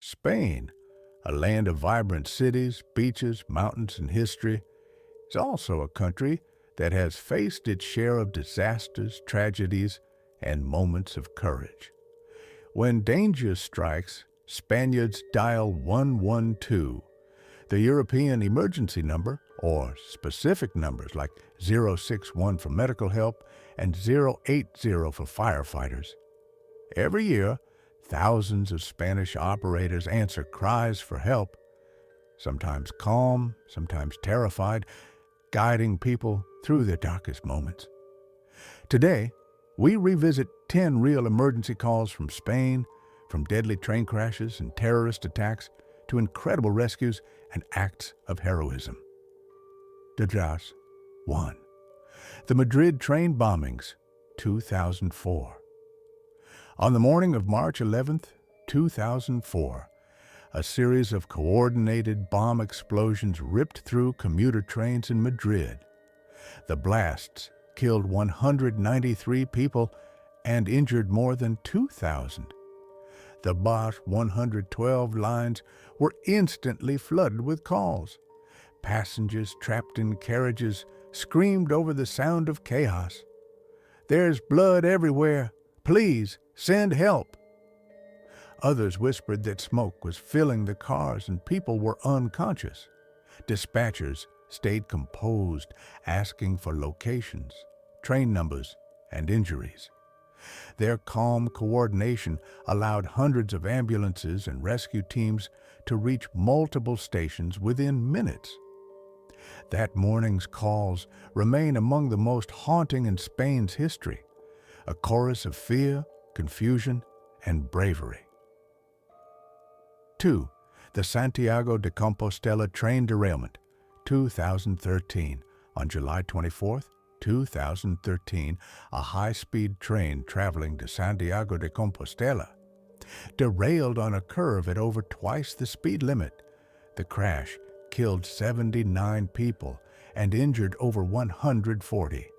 Spain, a land of vibrant cities, beaches, mountains, and history, is also a country that has faced its share of disasters, tragedies, and moments of courage. When danger strikes, Spaniards dial 112, the European emergency number, or specific numbers like 061 for medical help and 080 for firefighters. Every year, thousands of Spanish operators answer cries for help, sometimes calm, sometimes terrified, guiding people through their darkest moments. Today, we revisit 10 real emergency calls from Spain, from deadly train crashes and terrorist attacks to incredible rescues and acts of heroism. Detrás 1. The Madrid train bombings, 2004. On the morning of March 11, 2004, a series of coordinated bomb explosions ripped through commuter trains in Madrid. The blasts killed 193 people and injured more than 2,000. The Bosch 112 lines were instantly flooded with calls. Passengers trapped in carriages screamed over the sound of chaos. "There's blood everywhere. Please send help." Others whispered that smoke was filling the cars and people were unconscious. Dispatchers stayed composed, asking for locations, train numbers, and injuries. Their calm coordination allowed hundreds of ambulances and rescue teams to reach multiple stations within minutes. That morning's calls remain among the most haunting in Spain's history, a chorus of fear, confusion, and bravery. 2. The Santiago de Compostela train derailment, 2013. On July 24, 2013, a high-speed train traveling to Santiago de Compostela derailed on a curve at over twice the speed limit. The crash killed 79 people and injured over 140.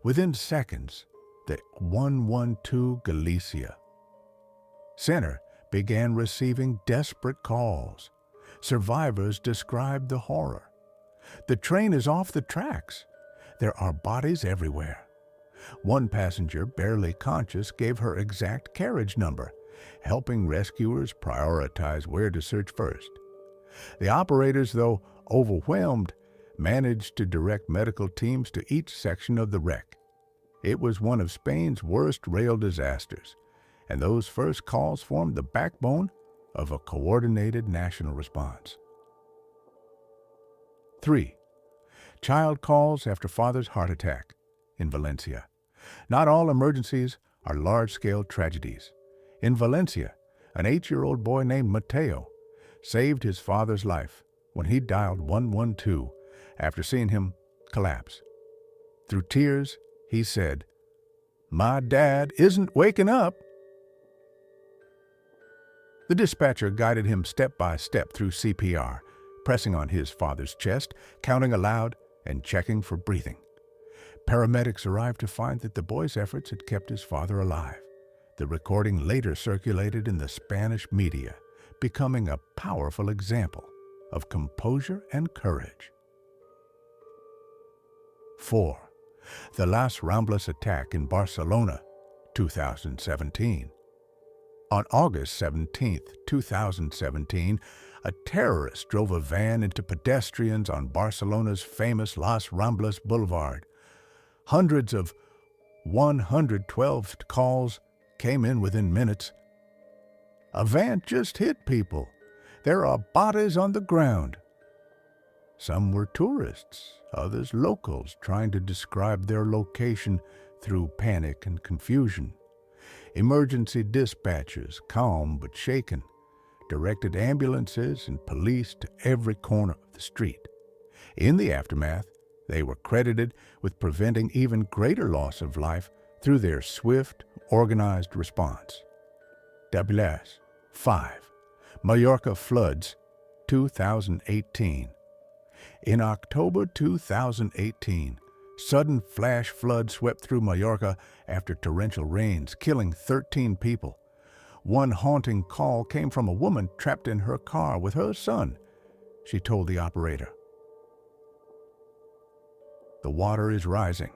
Within seconds, the 112 Galicia Center began receiving desperate calls. Survivors described the horror. "The train is off the tracks. There are bodies everywhere." One passenger, barely conscious, gave her exact carriage number, helping rescuers prioritize where to search first. The operators, though overwhelmed, managed to direct medical teams to each section of the wreck. It was one of Spain's worst rail disasters, and those first calls formed the backbone of a coordinated national response. 3. Child calls after father's heart attack in Valencia. Not all emergencies are large-scale tragedies. In Valencia, an 8-year-old boy named Mateo saved his father's life when he dialed 112 after seeing him collapse. Through tears, he said, "My dad isn't waking up." The dispatcher guided him step by step through CPR, pressing on his father's chest, counting aloud, and checking for breathing. Paramedics arrived to find that the boy's efforts had kept his father alive. The recording later circulated in the Spanish media, becoming a powerful example of composure and courage. 4. The Las Ramblas attack in Barcelona, 2017. On August 17, 2017, a terrorist drove a van into pedestrians on Barcelona's famous Las Ramblas Boulevard. Hundreds of 112 calls came in within minutes. "A van just hit people. There are bodies on the ground." Some were tourists, others locals trying to describe their location through panic and confusion. Emergency dispatchers, calm but shaken, directed ambulances and police to every corner of the street. In the aftermath, they were credited with preventing even greater loss of life through their swift, organized response. Debilés 5. Mallorca floods, 2018. In October 2018, sudden flash floods swept through Mallorca after torrential rains, killing 13 people. One haunting call came from a woman trapped in her car with her son. She told the operator, "The water is rising.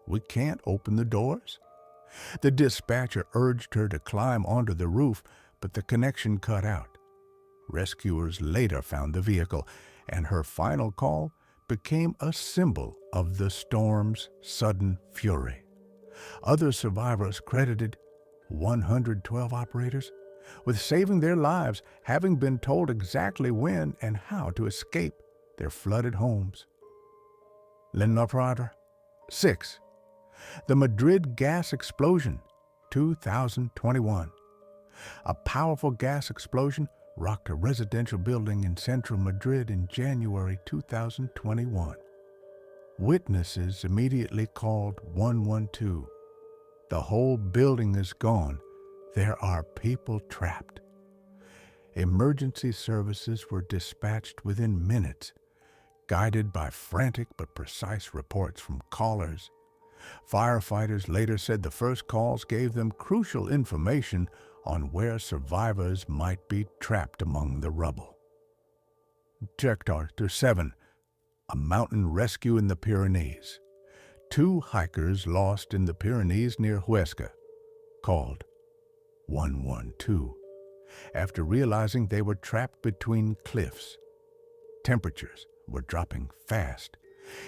We can't open the doors." The dispatcher urged her to climb onto the roof, but the connection cut out. Rescuers later found the vehicle, and her final call became a symbol of the storm's sudden fury. Other survivors credited 112 operators with saving their lives, having been told exactly when and how to escape their flooded homes. Linda Prater. 6. The Madrid gas explosion, 2021. A powerful gas explosion rocked a residential building in central Madrid in January 2021. Witnesses immediately called 112. "The whole building is gone. There are people trapped." Emergency services were dispatched within minutes, guided by frantic but precise reports from callers. Firefighters later said the first calls gave them crucial information on where survivors might be trapped among the rubble. Chapter 7. A mountain rescue in the Pyrenees. 2 hikers lost in the Pyrenees near Huesca, called 112, after realizing they were trapped between cliffs. Temperatures were dropping fast,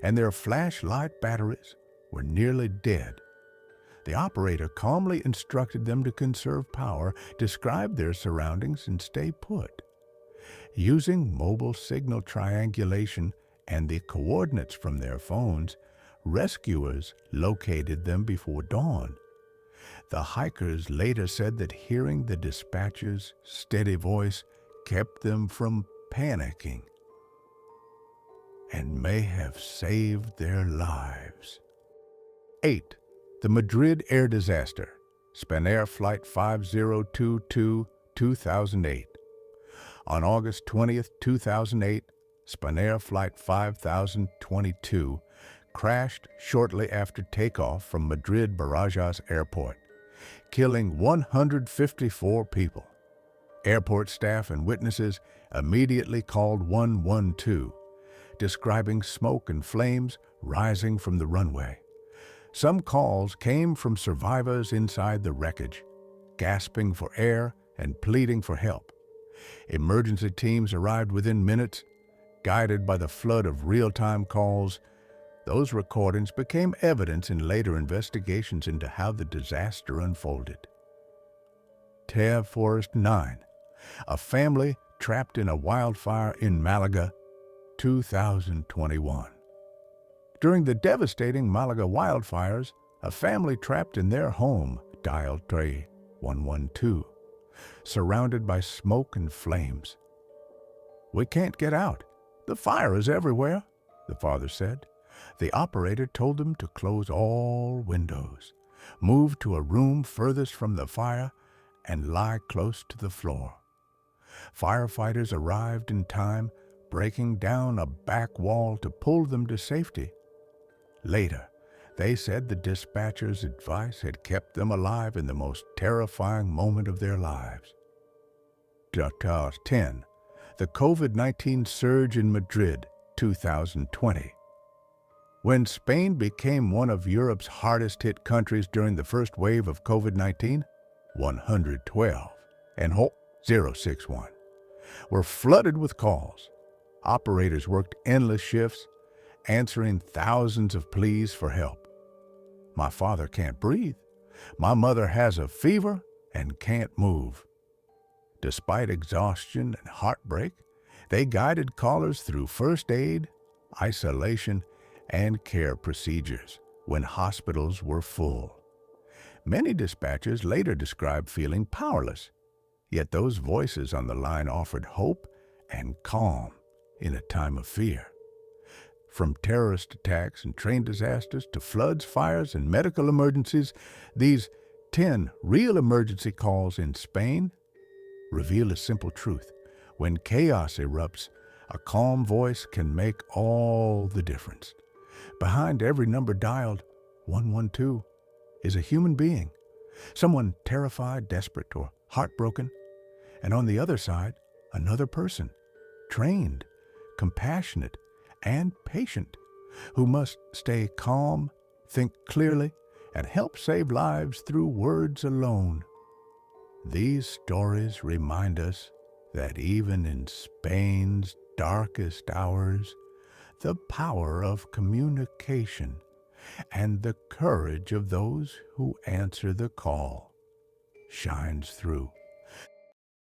and their flashlight batteries were nearly dead. The operator calmly instructed them to conserve power, describe their surroundings, and stay put. Using mobile signal triangulation and the coordinates from their phones, rescuers located them before dawn. The hikers later said that hearing the dispatcher's steady voice kept them from panicking and may have saved their lives. 8. The Madrid air disaster, Spanair Flight 5022, 2008. On August 20, 2008, Spanair Flight 5022 crashed shortly after takeoff from Madrid Barajas Airport, killing 154 people. Airport staff and witnesses immediately called 112, describing smoke and flames rising from the runway. Some calls came from survivors inside the wreckage, gasping for air and pleading for help. Emergency teams arrived within minutes, guided by the flood of real-time calls. Those recordings became evidence in later investigations into how the disaster unfolded. Terre Forest 9. A family trapped in a wildfire in Malaga, 2021. During the devastating Malaga wildfires, a family trapped in their home dialed 112, surrounded by smoke and flames. "We can't get out. The fire is everywhere," the father said. The operator told them to close all windows, move to a room furthest from the fire, and lie close to the floor. Firefighters arrived in time, breaking down a back wall to pull them to safety. Later, they said the dispatcher's advice had kept them alive in the most terrifying moment of their lives. Chapter 10. The COVID-19 surge in Madrid, 2020. When Spain became one of Europe's hardest-hit countries during the first wave of COVID-19, 112 and 061 were flooded with calls. Operators worked endless shifts, answering thousands of pleas for help. "My father can't breathe. My mother has a fever and can't move." Despite exhaustion and heartbreak, they guided callers through first aid, isolation, and care procedures when hospitals were full. Many dispatchers later described feeling powerless, yet those voices on the line offered hope and calm in a time of fear. From terrorist attacks and train disasters to floods, fires, and medical emergencies, these 10 real emergency calls in Spain reveal a simple truth. When chaos erupts, a calm voice can make all the difference. Behind every number dialed, 112, is a human being, Someone terrified, desperate, or heartbroken, and on the other side, another person, trained, compassionate, and patient, who must stay calm, think clearly, and help save lives through words alone. These stories remind us that even in Spain's darkest hours, the power of communication and the courage of those who answer the call shines through.